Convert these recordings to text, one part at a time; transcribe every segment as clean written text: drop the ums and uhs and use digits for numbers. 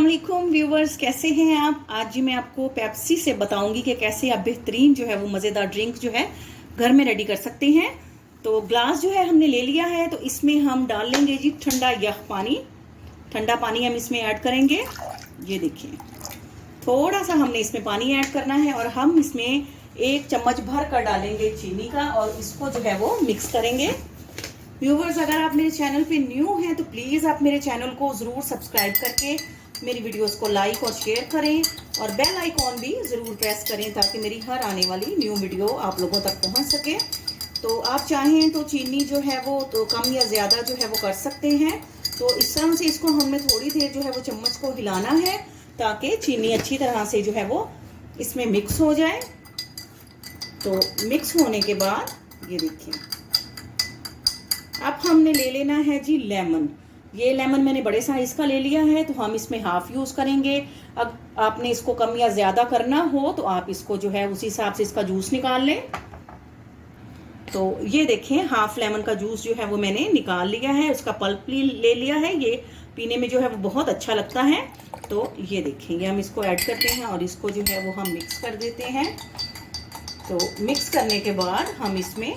अस्सलाम वालेकुम व्यूवर्स, कैसे हैं आप। आज जी मैं आपको पेप्सी से बताऊंगी कि कैसे आप बेहतरीन जो है वो मज़ेदार ड्रिंक जो है घर में रेडी कर सकते हैं। तो ग्लास जो है हमने ले लिया है, तो इसमें हम डाल लेंगे जी ठंडा यख पानी। ठंडा पानी हम इसमें ऐड करेंगे। ये देखिए, थोड़ा सा हमने इसमें पानी ऐड करना है और हम इसमें 1 चम्मच भर कर डालेंगे चीनी का और इसको जो है वो मिक्स करेंगे। व्यूवर्स, अगर आप मेरे चैनल पे न्यू हैं तो प्लीज़ आप मेरे चैनल को ज़रूर सब्सक्राइब करके मेरी वीडियोस को लाइक और शेयर करें और बेल आइकॉन भी ज़रूर प्रेस करें ताकि मेरी हर आने वाली न्यू वीडियो आप लोगों तक पहुंच सके। तो आप चाहें तो चीनी जो है वो तो कम या ज़्यादा जो है वो कर सकते हैं। तो इस तरह से इसको हमें थोड़ी देर जो है वो चम्मच को हिलाना है ताकि चीनी अच्छी तरह से जो है वो इसमें मिक्स हो जाए। तो मिक्स होने के बाद ये देखिए, अब हमने ले लेना है जी लेमन। ये लेमन मैंने बड़े साइज का ले लिया है, तो हम इसमें हाफ यूज करेंगे। अब आपने इसको कम या ज्यादा करना हो तो आप इसको जो है उसी हिसाब से इसका जूस निकाल लें। तो ये देखें, हाफ लेमन का जूस जो है वो मैंने निकाल लिया है, उसका पल्प ले लिया है। ये पीने में जो है वो बहुत अच्छा लगता है। तो ये देखें, ये हम इसको ऐड करते हैं और इसको जो है वो हम मिक्स कर देते हैं। तो मिक्स करने के बाद हम इसमें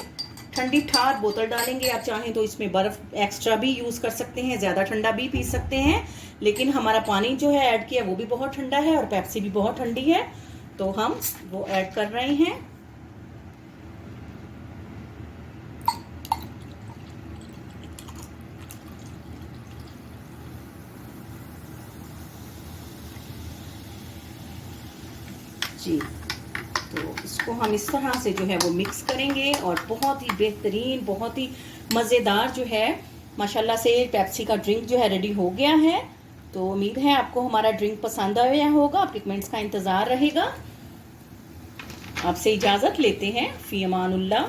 ठंडी ठार बोतल डालेंगे। आप चाहें तो इसमें बर्फ एक्स्ट्रा भी यूज कर सकते हैं, ज्यादा ठंडा भी पी सकते हैं, लेकिन हमारा पानी जो है ऐड किया वो भी बहुत ठंडा है और पेप्सी भी बहुत ठंडी है, तो हम वो ऐड कर रहे हैं। जी, तो इसको हम इस तरह से जो है वो मिक्स करेंगे और बहुत ही बेहतरीन, बहुत ही मज़ेदार जो है माशाल्लाह से पेप्सी का ड्रिंक जो है रेडी हो गया है। तो उम्मीद है आपको हमारा ड्रिंक पसंद आया होगा। आपके कमेंट्स का इंतज़ार रहेगा। आपसे इजाज़त लेते हैं। फ़ी अमानुल्लाह।